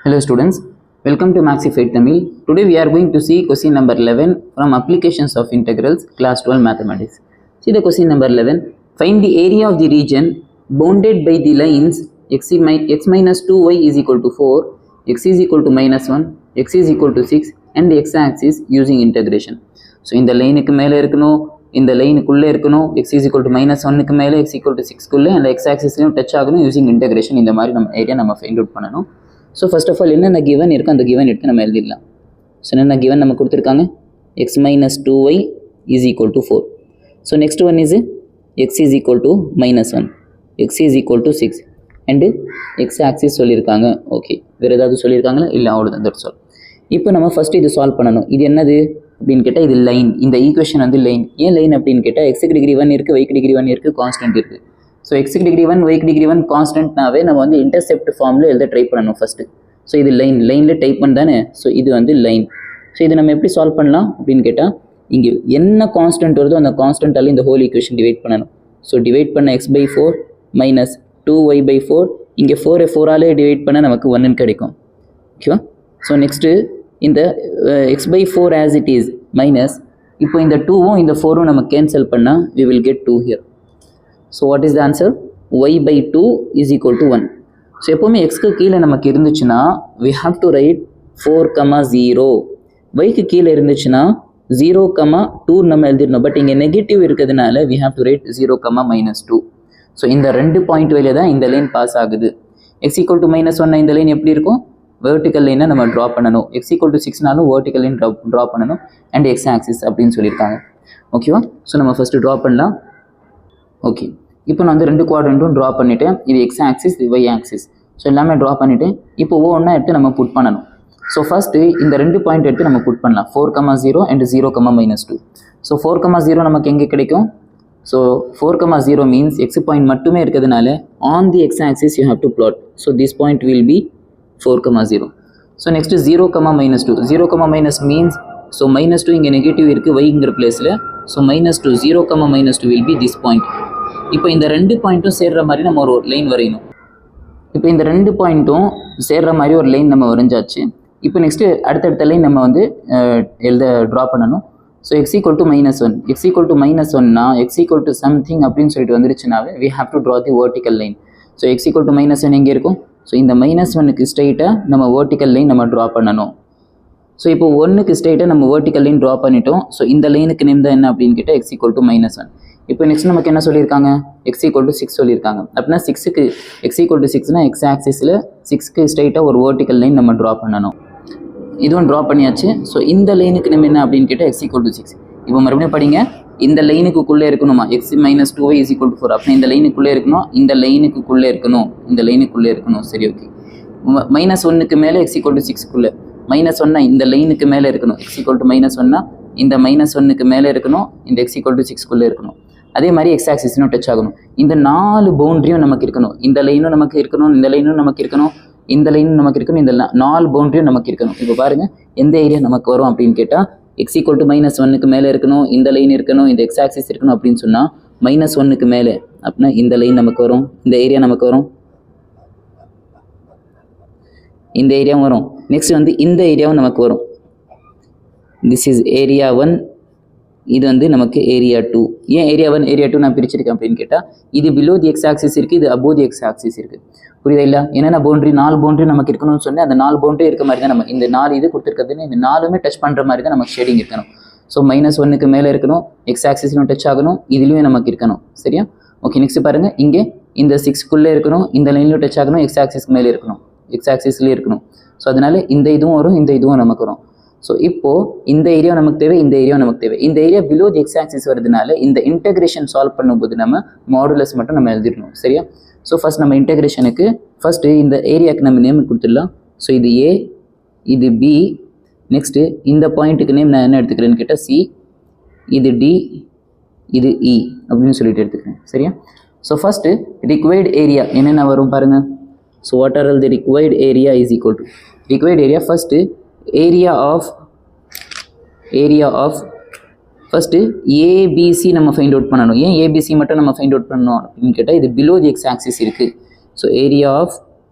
Hello students, welcome to Maxify Tamil. Today we are going to see question number 11 from Applications of Integrals, class 12 Mathematics. See the question number 11. Find the area of the region bounded by the lines x minus 2y is equal to 4, x is equal to minus 1, x is equal to 6 and the x-axis using integration. So in the line க்கு மேல இருக்கணும், இந்த லைனுக்குள்ளே இருக்கணும், x is equal to minus 1க்கு மேலே x equal to 6க்குள்ளே and x-axisலையும் touch ஆகணும் using integration. இந்த மாதிரி நம்ம ஏரியா நம்ம ஃபைண்ட் அவுட் பண்ணணும். ஸோ ஃபர்ஸ்ட் ஆஃப் ஆல் என்னென்ன கிவன் இருக்குது அந்த கிவன் எடுத்து நம்ம எழுதிடலாம். ஸோ என்னென்ன கிவன் நம்ம கொடுத்துருக்காங்க, X minus 2y is equal to 4. So next one is X is equal to minus 1, X is equal to 6 and X axis சொல்லியிருக்காங்க. ஓகே, வேறு ஏதாவது சொல்லியிருக்காங்களா? இல்லை, அவ்வளோதான், தட்ஸ் ஆல். இப்போ நம்ம ஃபஸ்ட்டு இது சால்வ் பண்ணணும். இது என்னது அப்படின்னு கேட்டால் இது லைன். இந்த ஈக்குவேஷன் வந்து லைன். ஏன் லைன் அப்படின்னு கேட்டால் எக்ஸுக்கு டிகிரி 1 இருக்குது, ஒய்க்கு டிகிரி 1 இருக்குது, கான்ஸ்டன்ட் இருக்குது. ஸோ எக்ஸுக்கு டிகிரி 1 ஒய்க்கு டிகிரி 1 கான்ஸ்டன்ட்னாவே நம்ம வந்து இன்டர்செப்ட் ஃபார்மில் எழுத ட்ரை பண்ணணும் ஃபஸ்ட்டு. ஸோ இது லைனில் டைப் பண்ண தானே. ஸோ இது வந்து லைன். ஸோ இதை நம்ம எப்படி சால்வ் பண்ணலாம் அப்படின்னு கேட்டால் இங்கே என்ன கான்ஸ்டன்ட் வருதோ அந்த கான்ஸ்டன்ட்டால் இந்த ஹோல் ஈக்குவேஷன் டிவைட் பண்ணணும். ஸோ டிவைட் பண்ண x/4 மைனஸ் 2y/4, இங்கே 4 4ஆலே டிவைட் பண்ண நமக்கு 1 கிடைக்கும். ஓகேவா? ஸோ நெக்ஸ்ட்டு இந்த x/4 as it is minus, இப்போ இந்த 2வும் இந்த 4ம் நம்ம கேன்சல் பண்ணால் we will get 2 here. So what is the answer? y/2 is equal to 1. So எப்போவுமே எக்ஸ்க்கு கீழே நமக்கு இருந்துச்சுன்னா we have to write 4, 0. ஒய்க்கு கீழே இருந்துச்சுன்னா 0, 2 நம்ம எழுதிடணும். பட் இங்கே நெகட்டிவ் இருக்கிறதுனால we have to write 0, -2. So இந்த ரெண்டு பாயிண்ட் வழியாக தான் இந்த லைன் பாஸ் ஆகுது. x equal to -1 இந்த லைன் எப்படி இருக்கும்? வெர்டிக்கல் லைனை நம்ம ட்ரா பண்ணணும். x equal to 6நாலும் வெர்டிக்கல் லைன் ட்ரா பண்ணணும் அண்ட் எக்ஸ் ஆக்சிஸ் அப்படின்னு சொல்லியிருக்காங்க. ஓகேவா? ஸோ நம்ம ஃபஸ்ட்டு ட்ரா பண்ணலாம். ஓகே, இப்போ நான் வந்து 2 குவாட்ரண்ட்டும் ட்ரா பண்ணிவிட்டேன். இது எக்ஸ் ஆக்சிஸ், இது ஒய் ஆக்சிஸ். ஸோ எல்லாமே ட்ரா பண்ணிவிட்டு இப்போ ஒவ்வொன்றா எடுத்து நம்ம புட் பண்ணணும். ஸோ ஃபஸ்ட்டு இந்த 2 பாயிண்ட் எடுத்து நம்ம புட் பண்ணலாம். 4, 0 அண்ட் 0, -2. ஸோ 4, 0 நமக்கு எங்கே கிடைக்கும்? ஸோ 4, 0 மீன்ஸ் எக்ஸ் பாயிண்ட் மட்டுமே இருக்கிறதுனால on the X axis you have to plot. So this point will be 4, 0. So next 0, -2. 0, - means so -2 இங்கே நெகட்டிவ் இருக்குது ஒய்ங்கிற பிளேஸில். So -2, 0, -2 will be this point. இப்போ இந்த 2 பாயிண்ட்டும் சேர்ற மாதிரி நம்ம ஒரு லைன் வரையணும். இப்போ இந்த 2 பாயிண்ட்டும் சேர்ற மாதிரி ஒரு லைன் நம்ம வரைஞ்சாச்சு. இப்போ நெக்ஸ்ட்டு அடுத்தடுத்த லைன் நம்ம வந்து ட்ரா பண்ணணும். So x equal to -1, x equal to -1னா x equal to something அப்படின்னு சொல்லிட்டு வந்துருச்சுனாவே we have to draw the vertical line. So x equal to -1 எங்கே இருக்கும்? ஸோ இந்த -1க்கு ஸ்ட்ரைட்டாக நம்ம vertical line நம்ம ட்ரா பண்ணணும். ஸோ இப்போ 1க்கு ஸ்ட்ரைட்டாக நம்ம vertical line ட்ரா பண்ணிட்டோம். ஸோ இந்த லைனுக்கு நேம் தான் என்ன அப்படின்னு கேட்டால் x equal to -1. இப்போ நெக்ஸ்ட் நமக்கு என்ன சொல்லியிருக்காங்க? x equal to 6 சொல்லியிருக்காங்க. அப்படின்னா 6க்கு x equal to 6னா எக்ஸ் ஆக்சிஸில் 6க்கு ஸ்ட்ரைட்டாக ஒரு vertical line நம்ம ட்ரா பண்ணணும். இதுவும் ட்ரா பண்ணியாச்சு. ஸோ இந்த லைனுக்கு நம்ம என்ன அப்படின்னு கேட்டால் x equal to 6. இப்போ மறுபடியும் படிங்க. இந்த லைனுக்குள்ளே இருக்கணுமா? x minus 2y is equal to 4. அப்படின்னா இந்த லைனுக்குள்ளே இருக்கணும், இந்த லைனுக்குள்ளே இருக்கணும், இந்த லைனுக்குள்ளே இருக்கணும். சரி, ஓகே. -1க்கு மேலே x equal to 6க்குள்ளே, -1னா இந்த லைனுக்கு மேலே இருக்கணும். x equal to -1னா இந்த -1க்கு மேலே இருக்கணும், இந்த x equal to 6க்குள்ளே இருக்கணும். அதே மாதிரி எக்ஸ் ஆக்சிஸ்னும் டச் ஆகணும். இந்த 4 பவுண்ட்ரியும் நமக்கு இருக்கணும். இந்த லைனும் நமக்கு இருக்கணும், இந்த லைனும் நமக்கு இருக்கணும், இந்த லைனும் நமக்கு இருக்கணும், இந்த 4 பவுண்ட்ரியும் நமக்கு இருக்கணும். இப்போ பாருங்கள் எந்த ஏரியா நமக்கு வரும் அப்படின்னு கேட்டால் x equal to -1க்கு மேலே இருக்கணும், இந்த லைன் இருக்கணும், இந்த எக்ஸ் ஆக்சிஸ் இருக்கணும் அப்படின்னு சொன்னால் -1க்கு மேலே அப்படின்னா இந்த லைன் நமக்கு வரும், இந்த ஏரியா நமக்கு வரும், இந்த ஏரியாவும் வரும். நெக்ஸ்ட் வந்து இந்த ஏரியாவும் நமக்கு வரும். திஸ் இஸ் ஏரியா 1, இது வந்து நமக்கு ஏரியா 2. ஏன் ஏரியா 1 ஏரியா 2 நான் பிரிச்சிருக்கேன் அப்படின்னு கேட்டால் இது பிலோ தி எக்ஸ் ஆக்சிஸ் இருக்குது, இது அபோவ் தி எக்ஸ் ஆக்சிஸ் இருக்குது. புரியுதா இல்லை? என்னென்ன பவுண்ட்ரி 4 பவுண்ட்ரி நமக்கு இருக்கணும்னு சொன்னால் அந்த 4 பவுண்ட்ரி இருக்க மாதிரி தான் நம்ம இந்த 4 இது கொடுத்துருக்கிறதுன்னு இந்த 4மே டச் பண்ணுற மாதிரி தான் நமக்கு ஷேடிங் இருக்கணும். ஸோ -1க்கு மேலே இருக்கணும், எக்ஸ் ஆக்சிஸ்லையும் டச் ஆகணும், இதுலேயும் நமக்கு இருக்கணும். சரியா? ஓகே, நெக்ஸ்ட் பாருங்கள். இங்கே இந்த 6க்குள்ளே இருக்கணும், இந்த லைன்லையும் டச் ஆகணும், எக்ஸ் ஆக்சிஸ்க்கு மேலே இருக்கணும், எக்ஸ் ஆக்சிஸ்லேயே இருக்கணும். ஸோ அதனால் இந்த இதுவும் வரும், இந்த இதுவும் நமக்கு வரும். ஸோ இப்போது இந்த ஏரியா நமக்கு தேவை, இந்த ஏரியா நமக்கு தேவை. இந்த area below the X axis வருதுனால இந்த இன்டெகிரேஷன் சால்வ் பண்ணும்போது நம்ம மாடுலஸ் மட்டும் நம்ம எழுதிடணும். சரியா? ஸோ ஃபஸ்ட் நம்ம இன்டெகிரேஷனுக்கு ஃபஸ்ட்டு இந்த ஏரியாவுக்கு நம்ம நேம் கொடுத்துடலாம். ஸோ இது ஏ, இது பி, நெக்ஸ்ட்டு இந்த பாயிண்ட்டுக்கு நேம் நான் என்ன எடுத்துக்கிறேன்னு கேட்டால் சி, இது டி, இது இ அப்படின்னு சொல்லிட்டு எடுத்துக்கிறேன். சரியா? ஸோ ஃபஸ்ட்டு ரிக்வைர்டு ஏரியா என்னென்ன வரும் பாருங்கள். So what are all the required area is equal to required area first area of first ABC நம்ம ஃபைண்ட் அவுட் பண்ணணும். ஏன் ஏபிசி மட்டும் நம்ம ஃபைண்ட் அவுட் பண்ணணும் அப்படின்னு கேட்டால் இது பிலோ தி எக்ஸ் ஆக்சிஸ் இருக்குது. So area of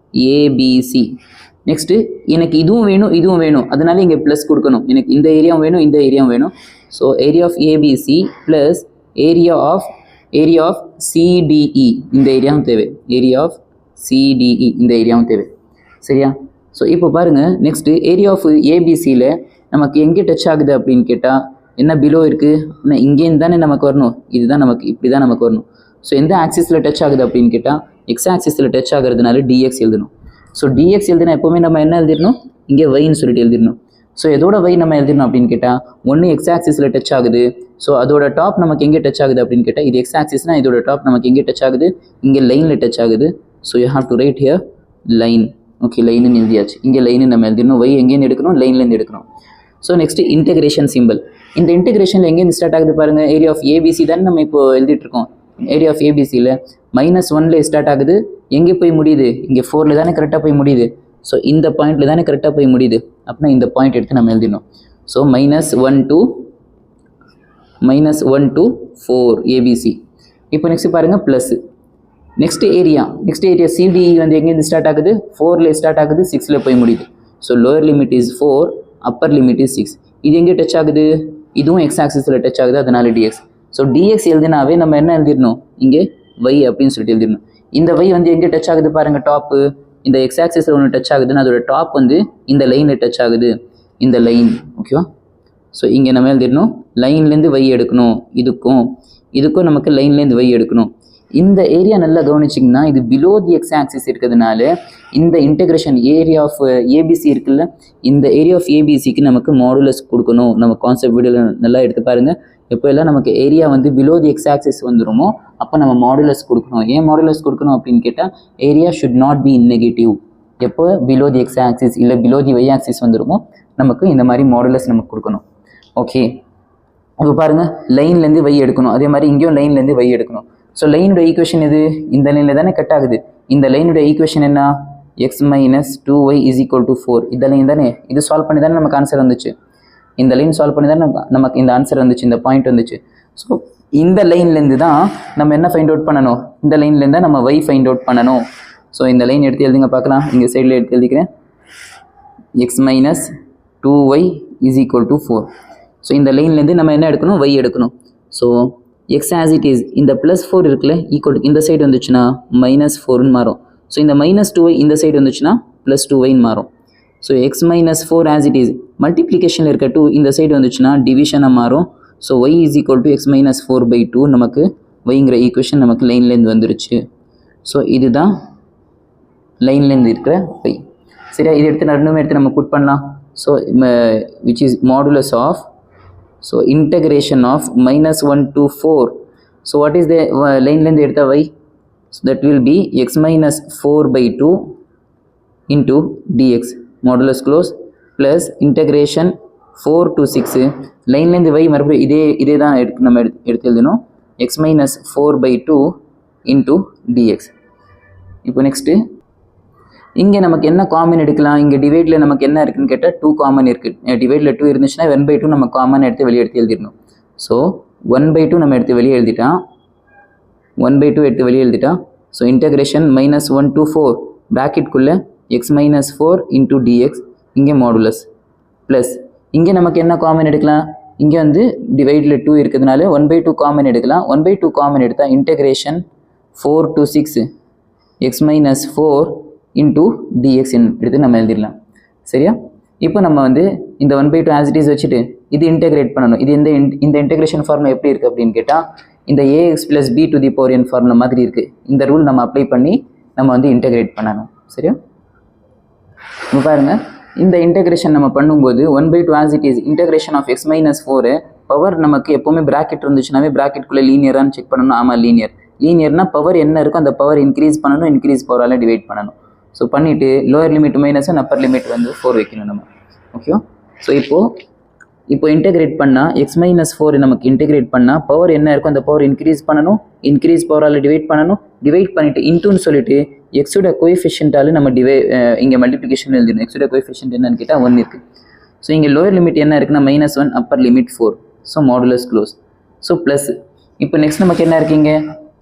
ABC next எனக்கு இதுவும் வேணும் அதனால இங்கே ப்ளஸ் கொடுக்கணும். எனக்கு இந்த ஏரியாவும் வேணும் இந்த ஏரியாவும் வேணும். So area of ABC plus area of CDE இந்த ஏரியாவும் தேவை. ஏரியா ஆஃப் சிடிஇ இந்த ஏரியாவும் தேவை. சரியா? ஸோ இப்போ பாருங்கள், நெக்ஸ்ட்டு ஏரியா ஆஃப் ஏபிசியில் நமக்கு எங்கே டச் ஆகுது அப்படின்னு கேட்டால் என்ன பிலோ இருக்குது, ஆனால் இங்கேருந்து தானே நமக்கு வரணும். இதுதான் நமக்கு இப்படி தான் நமக்கு வரணும். ஸோ எந்த ஆக்சிஸில் டச் ஆகுது அப்படின்னு கேட்டால் எக்ஸ் ஆக்சிஸில் டச் ஆகிறதுனால டிஎக்ஸ் எழுதணும். ஸோ டிஎக்ஸ் எழுதினா எப்போவுமே நம்ம என்ன எழுதிடணும், இங்கே வைன்னு சொல்லிட்டு எழுதிடணும். ஸோ எதோட வை நம்ம எழுதிடணும் அப்படின்னு கேட்டால் ஒன்று எக்ஸ் ஆக்சிஸில் டச் ஆகுது. ஸோ அதோட டாப் நமக்கு எங்கே டச் ஆகுது அப்படின்னு கேட்டால் இது எக்ஸ் ஆக்சிஸ்னால் இதோட டாப் நமக்கு எங்கே டச் ஆகுது, இங்கே லைனில் டச் ஆகுது. So you have to write here line. Okay, லைனுன்னு எழுதியாச்சு. இங்கே லைனு நம்ம எழுதிடணும். வை எங்கேருந்து எடுக்கணும், லைன்லேருந்து எடுக்கணும். So next integration simple. இந்த இன்டெகிரேஷனில் எங்கேருந்து ஸ்டார்ட் ஆகுது பாருங்கள், ஏரியா ஆஃப் ஏபிசி தானே நம்ம இப்போ எழுதிட்டு இருக்கோம். ஏரியா ஆஃப் ஏபிசியில் -1ல் ஸ்டார்ட் ஆகுது. எங்கே போய் முடியுது, இங்கே 4ல் தானே கரெக்டாக போய் முடியுது. ஸோ இந்த பாயிண்டில் தானே கரெக்டாக போய் முடியுது. அப்படின்னா இந்த பாயிண்ட் எடுத்து நம்ம எழுதிடணும். So -1 to 4 ABC. இப்போ நெக்ஸ்ட் பாருங்கள் ப்ளஸ். நெக்ஸ்ட் ஏரியா சிடிஇ வந்து எங்கேருந்து ஸ்டார்ட் ஆகுது, 4ல் ஸ்டார்ட் ஆகுது, 6ல் போய் முடியுது. So lower limit is 4, upper limit is 6. இது எங்கே டச் ஆகுது, இதுவும் எக்ஸ் ஆக்சிஸில் டச் ஆகுது, அதனால டிஎக்ஸ். ஸோ டிஎக்ஸ் எழுதினாவே நம்ம என்ன எழுதிடணும், இங்கே y அப்படின்னு சொல்லிட்டு எழுதிடணும். இந்த y வந்து எங்கே டச் ஆகுது பாருங்கள், டாப்பு. இந்த எக்ஸ் ஆக்சிஸில் ஒன்று டச் ஆகுதுன்னு அதோட டாப் வந்து இந்த லைனில் டச் ஆகுது, இந்த லைன். ஓகேவா? ஸோ இங்கே நம்ம எழுதிடணும் லைன்லேருந்து y எடுக்கணும். இதுக்கும் நமக்கு லைன்லேருந்து y எடுக்கணும். இந்த ஏரியா நல்லா கவனிச்சிங்கன்னா இது பிலோ தி எக்ஸ் ஆக்சிஸ் இருக்கிறதுனால இந்த இன்டெகிரேஷன் ஏரியா ஆஃப் ஏபிசி இருக்குல்ல, இந்த ஏரியா ஆஃப் ஏபிசிக்கு நமக்கு மாடுலஸ் கொடுக்கணும். நம்ம கான்செப்ட் வீடியோவில் நல்லா எடுத்து பாருங்கள். எப்போ எல்லாம் நமக்கு ஏரியா வந்து பிலோ தி எக்ஸ் ஆக்சிஸ் வந்துடுமோ அப்போ நம்ம மாடுலஸ் கொடுக்கணும். ஏன் மாடுலஸ் கொடுக்கணும் அப்படின்னு கேட்டால் area should not be in negative. எப்போ பிலோ தி எக்ஸ் ஆக்சிஸ் இல்லை பிலோ தி ஒய் ஆக்சிஸ் வந்துடுமோ நமக்கு இந்த மாதிரி மாடுலஸ் நமக்கு கொடுக்கணும். ஓகே, இப்போ பாருங்கள் லைன்லேருந்து y எடுக்கணும். அதே மாதிரி இங்கேயும் லைன்லேருந்து y எடுக்கணும். ஸோ லைனோட ஈக்குவேஷன் எது, இந்த லைனில் தானே கட் ஆகுது. இந்த லைனோட ஈக்குவேஷன் என்ன, x - 2y = 4. இந்த லைன் தானே, இது சால்வ் பண்ணி தானே நமக்கு ஆன்சர் வந்துச்சு. இந்த லைன் சால்வ் பண்ணி தானே நமக்கு இந்த ஆன்சர் வந்துச்சு, இந்த பாயிண்ட் வந்துச்சு. ஸோ இந்த லைன்லேருந்து தான் நம்ம என்ன ஃபைண்ட் அவுட் பண்ணணும், இந்த லைன்லேருந்து தான் நம்ம y ஃபைண்ட் அவுட் பண்ணணும். ஸோ இந்த லைன் எடுத்து எழுதுங்க பார்க்கலாம். இங்கே சைடில் எடுத்து எழுதிக்கிறேன். x - 2y = 4. ஸோ இந்த லைன்லேருந்து நம்ம என்ன எடுக்கணும், y எடுக்கணும். So x as it is, இந்த +4 இருக்குல்ல ஈக்குவல் இந்த சைடு வந்துச்சுன்னா -4ன்னு மாறும். ஸோ இந்த -2y இந்த சைடு வந்துச்சுன்னா +2yன்னு மாறும். So x - 4 as it is மல்டிப்ளிகேஷனில் இருக்க 2 இந்த சைடு வந்துச்சுன்னா டிவிஷனாக மாறும். ஸோ y = x - 4/2 நமக்கு yங்கிற ஈக்குவேஷன் நமக்கு லைன்லேருந்து வந்துருச்சு. ஸோ இதுதான் லைன்லேருந்து இருக்கிற y. சரியா? இது எடுத்து ரெண்டுமே எடுத்து நம்ம புட் பண்ணலாம். So which is modulus of, so integration of -1 to 4. So what is the line length எடுத்த y? So that will be x - 4/2 into dx modulus close plus integration 4 to 6 line length y மறுபடியும் இதே தான் நம்ம எடுத்து எழுதணும். x - 4/2 into dx. இப்போ next இங்கே நமக்கு என்ன காமன் எடுக்கலாம், இங்கே டிவைடில் நமக்கு என்ன இருக்குன்னு கேட்டால் 2 காமன் இருக்குது. டிவைடில் 2 இருந்துச்சுன்னா 1/2 நம்ம காமன் எடுத்து வெளியே எடுத்து எழுதிடணும். ஸோ 1/2 நம்ம எடுத்து வெளியே எழுதிட்டான். 1/2 எடுத்து வெளியே எழுதிட்டான். ஸோ இன்டெகிரேஷன் -1 to 4 ப்ராக்கெட்குள்ளே x - 4 into dx, இங்கே மாடுலஸ் ப்ளஸ் இங்கே நமக்கு என்ன காமன் எடுக்கலாம், இங்கே வந்து டிவைடில் 2 இருக்கிறதுனால 1/2 காமன் எடுக்கலாம். 1/2 காமன் எடுத்தால் integration 4 to 6 x - 4 into dx எடுத்து நம்ம எழுதிடலாம். சரியா? இப்போ நம்ம வந்து இந்த 1/2 as it is வச்சுட்டு இது இன்டெகிரேட் பண்ணணும். இது இந்த இன்டெகிரேஷன் ஃபார்முலா எப்படி இருக்குது அப்படின்னு கேட்டால் இந்த ax + b to the power n formula மாதிரி இருக்குது. இந்த ரூல் நம்ம அப்ளை பண்ணி நம்ம வந்து இன்டெகிரேட் பண்ணணும். சரியா? இப்போ பாருங்கள், இந்த இன்டெகிரேஷன் நம்ம பண்ணும்போது 1/2 as it is integration of x - 4 power நமக்கு எப்போவுமே ப்ராக்கெட் இருந்துச்சுனாவே ப்ராக்கெட்குள்ளே லீனியரானு செக் பண்ணணும். ஆமாம், லீனியர்னா பவர் என்ன இருக்கோ அந்த பவர் இன்க்ரீஸ் பண்ணணும், இன்க்ரீஸ் பவரால் டிவைட் பண்ணணும். ஸோ பண்ணிவிட்டு லோயர் லிமிட் -1 அப்பர் லிமிட் வந்து 4 வைக்கணும் நம்ம. ஓகேவா? ஸோ இப்போ இன்டெகிரேட் பண்ணால் x - 4 நமக்கு இன்டெகிரேட் பண்ணால் பவர் என்ன இருக்கோ அந்த பவர் இன்க்ரீஸ் பண்ணணும், இன்க்ரீஸ் பவரால் டிவைட் பண்ணணும். டிவைட் பண்ணிவிட்டு இன்ட்டுன்னு சொல்லிட்டு எக்ஸோட கோஎஃபிஷியன்ட்டால் நம்ம இங்கே மல்டிப்ளிகேஷன் எழுதிடணும். எக்ஸோட கோஎஃபிஷியன்ட் என்னன்னு கேட்டால் 1 இருக்குது. ஸோ இங்கே லோயர் லிமிட் என்ன இருக்குன்னா -1, upper limit 4. So modulus close. So plus இப்போ நெக்ஸ்ட் நமக்கு என்ன இருக்குங்க,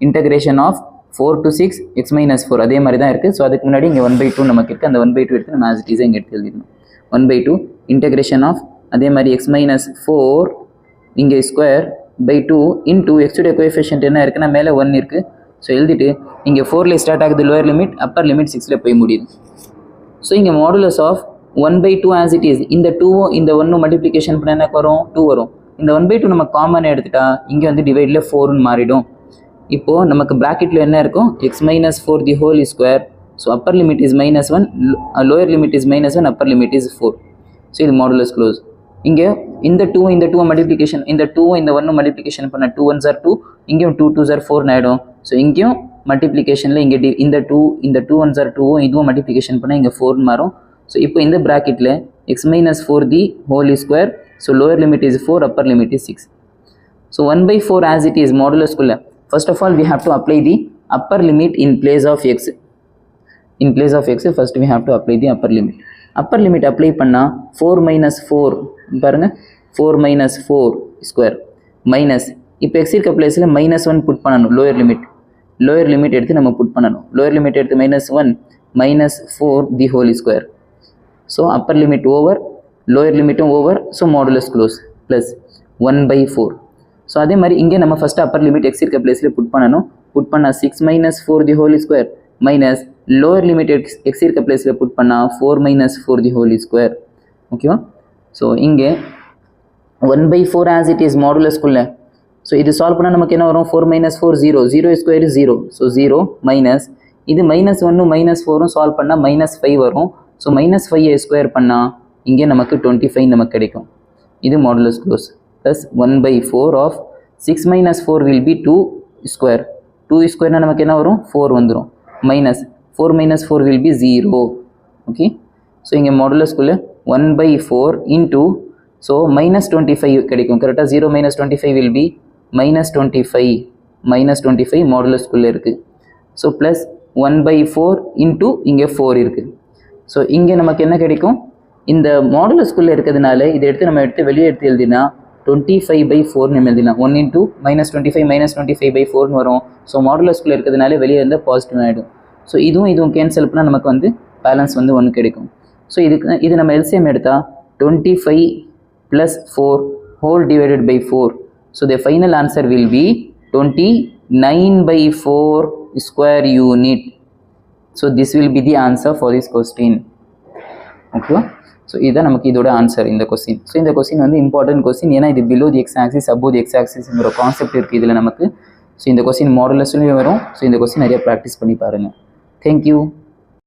integration of 4 to 6 x minus 4 அதே மாதிரி தான் இருக்குது. ஸோ அதுக்கு முன்னாடி இங்கே 1/2 நமக்கு இருக்குது. அந்த 1/2 எடுத்து நம்ம ஆஸ் இட் இஸாக இங்கே எடுத்து எழுதிடணும். 1/2 இன்டகிரேஷன் ஆஃப் அதே மாதிரி x minus 4 இங்கே ஸ்கொயர் பை 2 இன்டூ எக்ஸுடைய கோஎஃபிஷியன்ட் என்ன இருக்குன்னா மேலே 1 இருக்குது. ஸோ எழுதிட்டு இங்கே 4ல ஸ்டார்ட் ஆகுது லோயர் லிமிட், அப்பர் லிமிட் 6ல போய் முடியுது. ஸோ இங்கே modulus of 1/2 as it is, இந்த 2 இந்த 1 மல்டிப்ளிகேஷன் பண்ண என்ன வரும் 2 வரும். இந்த 1/2 நம்ம காமனாக எடுத்துட்டா இங்கே வந்து டிவைடில் 4ன்னு மாறிடும். இப்போது நமக்கு ப்ராக்கெட்டில் என்ன இருக்கும் x minus 4 the whole square. So upper limit is -1, lower limit is -1, Appar limit is 4. So இது மாடுலஸ் க்ளோஸ். இங்கே இந்த 2 மல்டிப்ளிகேஷன், இந்த 2 இந்த 1 மல்டிப்ளிகேஷன் பண்ண 2 1s are 2, இங்கேயும் 2 2s are 4 ஆகிடும். ஸோ இங்கேயும் மல்டிப்ளிகேஷனில் இங்கே இந்த 2 1s are 2 இதுவும் மல்டிப்ளிகேஷன் பண்ணால் இங்கே 4 மாறும். ஸோ இப்போ இந்த ப்ராக்கெட்டில் x minus 4 the whole square. So lower limit is 4, upper limit is 6. So 1/4 as it is மாடுலஸ்குள்ள first of all we have to apply the upper limit in place of x. In place of x first we have to apply the upper limit. Upper limit apply பண்ணா 4 minus 4 பாருங்க 4 minus 4 square minus இப்போ x இருக்க பிளேஸில் -1 put பண்ணணும். Lower limit எடுத்து நம்ம put பண்ணணும். Lower limit எடுத்து -1 minus 4 the whole square. So upper limit over, lower லிமிட்டும் over. So modulus close plus 1/4. So அதே மாதிரி இங்கே நம்ம ஃபஸ்ட்டு அப்பர் லிமிட் எக்ஸ் இருக்க பிளேஸில் புட் பண்ணணும். புட் பண்ணால் 6 minus 4 the whole square minus lower limit X இருக்க பிளேஸில் புட் பண்ணால் 4 minus 4 தி ஹோல் ஸ்கொயர். ஓகேவா? ஸோ இங்கே 1/4 ஆஸ் இட் இஸ் மாடுலஸ்குள்ளே. ஸோ இது சால்வ் பண்ணால் நமக்கு என்ன வரும் 4 minus 4 0 square is 0. So 0 minus இது -1 -4 சால்வ் பண்ணால் -5 வரும். ஸோ -5 ஸ்கொயர் பண்ணால் இங்கே நமக்கு 25 நமக்கு கிடைக்கும். இது modulus close. plus 1/4 of 6 minus 4 will be 2 square. 2 square na namakku enna varum 4 vandurum minus 4 minus 4 will be 0. Okay, so inga modulus kulla 1/4 into so minus 25 kedikum correct. 0 minus 25 will be minus 25 modulus kulla irukku. So plus 1/4 into inga 4 irukku. So inga namakku enna kedikum இந்த modulus குள்ள இருக்கிறதுனால இதை எடுத்து நம்ம எடுத்து வெளியே எடுத்து எழுதினா 25/4 நம்ம எழுதினா 1 into -25 வரும். ஸோ மாடுலஸ்குள்ளே இருக்கிறதுனால வெளியே இருந்தால் பாசிட்டிவ் ஆகிடும். ஸோ இதுவும் கேன்சல் பண்ணால் நமக்கு வந்து பேலன்ஸ் வந்து 1 கிடைக்கும். ஸோ இது நம்ம எல்சிஎம் எடுத்தால் 25 + 4 whole divided by 4. So the final answer will be 29/4 square unit. So this will be the answer for this question. ஓகேவா? ஸோ இதுதான் நமக்கு இதோட ஆன்சர் இந்த கொஸ்டின். ஸோ இந்த கொஸ்டின் வந்து இம்பார்ட்டன்ட் கொஸ்டின். ஏன்னா இது below the X axis above the x ஆக்சிஸ்ங்கிற கான்செப்ட் இருக்குது இதில் நமக்கு. ஸோ இந்த கொஸ்டின் மாடலஸ்லையும் வரும். ஸோ இந்த கொஸ்டின் நிறைய ப்ராக்டிஸ் பண்ணி பாருங்கள். தேங்க்யூ.